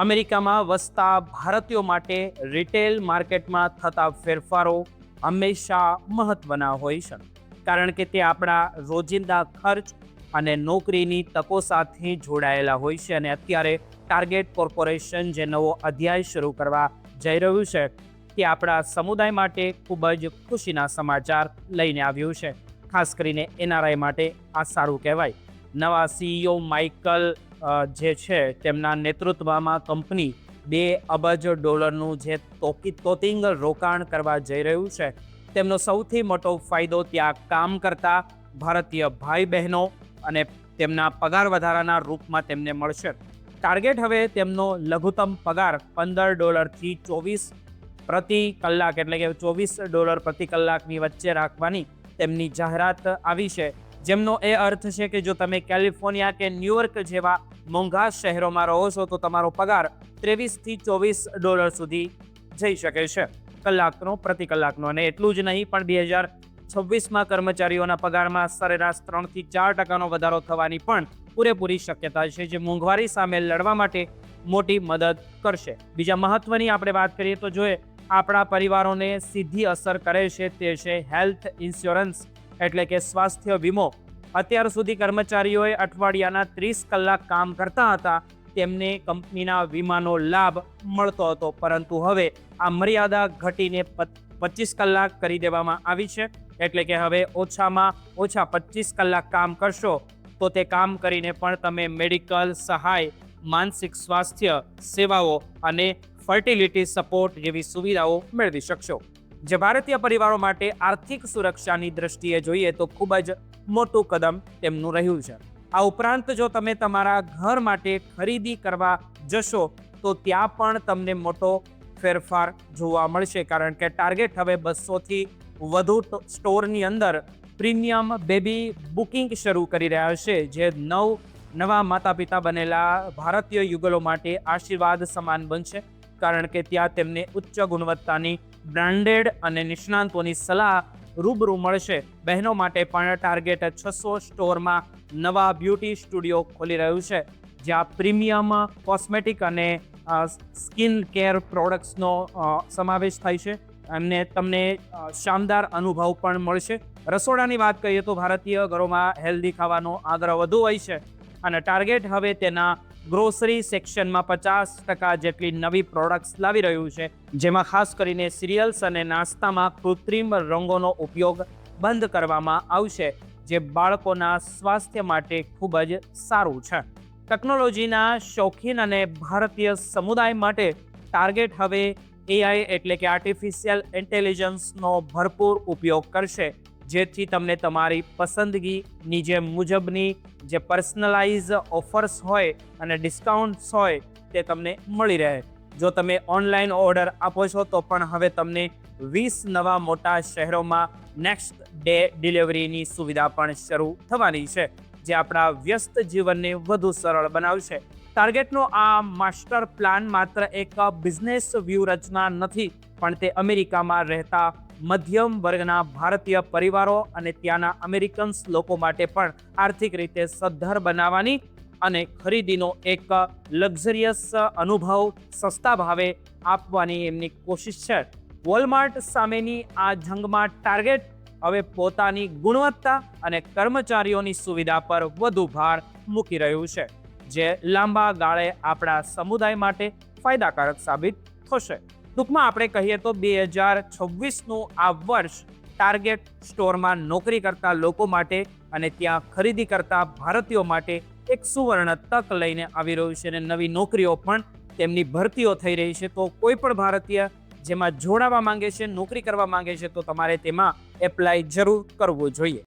અમેરિકામાં વસતા ભારતીયો માટે રિટેલ માર્કેટમાં થતા ફેરફારો હંમેશા મહત્વના હોય છે, કારણ કે તે આપણા રોજિંદા ખર્ચ અને નોકરીની તકો સાથે જોડાયેલા હોય છે. અને અત્યારે ટાર્ગેટ કોર્પોરેશન જે નવો અધ્યાય શરૂ કરવા જઈ રહ્યું છે, તે આપણા સમુદાય માટે ખૂબ જ ખુશીના સમાચાર લઈને આવ્યું છે. ખાસ કરીને એનઆરઆઈ માટે આ સારું કહેવાય. નવા સીઈઓ માઇકલ જે છે, તેમના નેતૃત્વમાં કંપની $2 અબજ જે તોતિંગ રોકાણ કરવા જઈ રહ્યું છે. તેમનો સૌથી મોટો ફાયદો ત્યાં કામ કરતા ભારતીય ભાઈ બહેનો અને તેમના પગાર વધારાના રૂપમાં તેમને મળશે. ટાર્ગેટ હવે તેમનો લઘુત્તમ પગાર $15 થી $24 પ્રતિ કલાક એટલે કે $24 પ્રતિ કલાકની વચ્ચે રાખવાની તેમની જાહેરાત આવી છે. જેમનો એ અર્થ છે કે જો તમે કેલિફોર્નિયા કે ન્યૂયોર્ક જેવા મોંઘા શહેરોમાં રહો છો તો તમારો પગાર $23 થી $24 સુધી જઈ શકે છે કલાકનો, પ્રતિ કલાકનો. અને એટલું જ નહીં, પણ 2026માં કર્મચારીઓના પગારમાં સરેરાશ 3 થી 4% વધારો થવાની પણ પૂરેપૂરી શક્યતા છે, જે મોંઘવારી સામે લડવા માટે મોટી મદદ કરશે. બીજા મહત્વની આપણે વાત કરીએ તો જોઈએ આપણા પરિવારોને સીધી અસર કરે છે તે છે હેલ્થ ઇન્સ્યોરન્સ એટલે કે સ્વાસ્થ્ય વીમો. અત્યાર સુધી કર્મચારીઓએ અઠવાડિયાના 30 કલાક કામ કરતા હતા તેમને કંપનીના વીમાનો લાભ મળતો હતો, પરંતુ હવે આ મર્યાદા ઘટીને 25 કલાક કરી દેવામાં આવી છે. એટલે કે હવે ઓછામાં ઓછા 25 કલાક કામ કરશો તો તે કામ કરીને પણ તમે મેડિકલ સહાય, માનસિક સ્વાસ્થ્ય સેવાઓ અને ફર્ટિલિટી સપોર્ટ જેવી સુવિધાઓ મેળવી શકશો, જે ભારતીય પરિવારો માટે આર્થિક સુરક્ષાની દ્રષ્ટિએ જોઈએ તો ખૂબ જ મોટું કદમ તેમનું રહ્યું છે. આ ઉપરાંત જો તમે તમારા ઘર માટે ખરીદી કરવા જશો તો ત્યાં પણ તમને મોટો ફેરફાર જોવા મળશે, કારણ કે ટાર્ગેટ હવે 200થી વધુ સ્ટોરની અંદર પ્રીમિયમ બેબી બુકિંગ શરૂ કરી રહ્યા છે, જે નવા માતા પિતા બનેલા ભારતીય યુગલો માટે આશીર્વાદ સમાન બનશે, કારણ કે ત્યાં તેમને ઉચ્ચ ગુણવત્તાની બ્રાન્ડેડ અને નિષ્ણાંતોની સલાહ રૂબરૂ મળશે. બહેનો માટે પણ ટાર્ગેટ 600 સ્ટોરમાં નવા બ્યુટી સ્ટુડિયો ખોલી રહ્યું છે, જ્યાં પ્રીમિયમ કોસ્મેટિક અને સ્કિન કેર પ્રોડક્ટ્સનો સમાવેશ થાય છે અને તમને શાનદાર અનુભવ પણ મળશે. રસોડાની વાત કરીએ તો ભારતીય ઘરોમાં હેલ્ધી ખાવાનો આગ્રહ વધુ હોય છે અને ટાર્ગેટ હવે તેના ગ્રોસરી સેક્શનમાં 50% જેટલી નવી પ્રોડક્ટ્સ લાવી રહ્યું છે, જેમાં ખાસ કરીને સિરિયલ્સ અને નાસ્તામાં કૃત્રિમ રંગોનો ઉપયોગ બંધ કરવામાં આવશે, જે બાળકોના સ્વાસ્થ્ય માટે ખૂબ જ સારું છે. ટેકનોલોજીના શોખીન અને ભારતીય સમુદાય માટે ટાર્ગેટ હવે એઆઈ એટલે કે આર્ટિફિશિયલ ઇન્ટેલિજન્સનો ભરપૂર ઉપયોગ કરશે, જેથી તમને તમારી પસંદગીની મુજબની જે પર્સનલાઇઝ ઓફર્સ હોય અને ડિસ્કાઉન્ટ્સ હોય તે તમને મળી રહે. જો તમે ઓનલાઈન ઓર્ડર આપો છો તો પણ હવે તમને 20 નવા મોટા શહેરોમાં નેક્સ્ટ ડે ડિલિવરીની સુવિધા પણ શરૂ થવાની છે, જે આપણા વ્યસ્ત જીવનને વધુ સરળ બનાવશે. ટાર્ગેટનો આ માસ્ટર પ્લાન માત્ર એક બિઝનેસ વ્યૂહરચના નથી, પણ તે અમેરિકામાં રહેતા મધ્યમ વર્ગના ભારતીય પરિવારો અને ત્યાંના અમેરિકન્સ લોકો માટે પણ આર્થિક રીતે સદ્ધર બનાવવાની અને ખરીદીનો એક લક્ઝરિયસ અનુભવ સસ્તા ભાવે આપવાની એમની કોશિશ છે. વોલમાર્ટ સામેની આ જંગમાં ટાર્ગેટ હવે પોતાની ગુણવત્તા અને કર્મચારીઓની સુવિધા પર વધુ ભાર મૂકી રહ્યું છે, જે લાંબા ગાળે આપણા સમુદાય માટે ફાયદાકારક સાબિત થશે. ટૂંકમાં આપણે કહીએ તો 2026નું આ વર્ષ ટાર્ગેટ સ્ટોરમાં નોકરી કરતા લોકો માટે અને ત્યાં ખરીદી કરતા ભારતીયો માટે એક સુવર્ણ તક લઈને આવી રહ્યું છે અને નવી નોકરીઓ પણ તેમની ભરતીઓ થઈ રહી છે. તો કોઈ પણ ભારતીય જેમાં જોડાવા માંગે છે, નોકરી કરવા માંગે છે, તો તમારે તેમાં એપ્લાય જરૂર કરવું જોઈએ.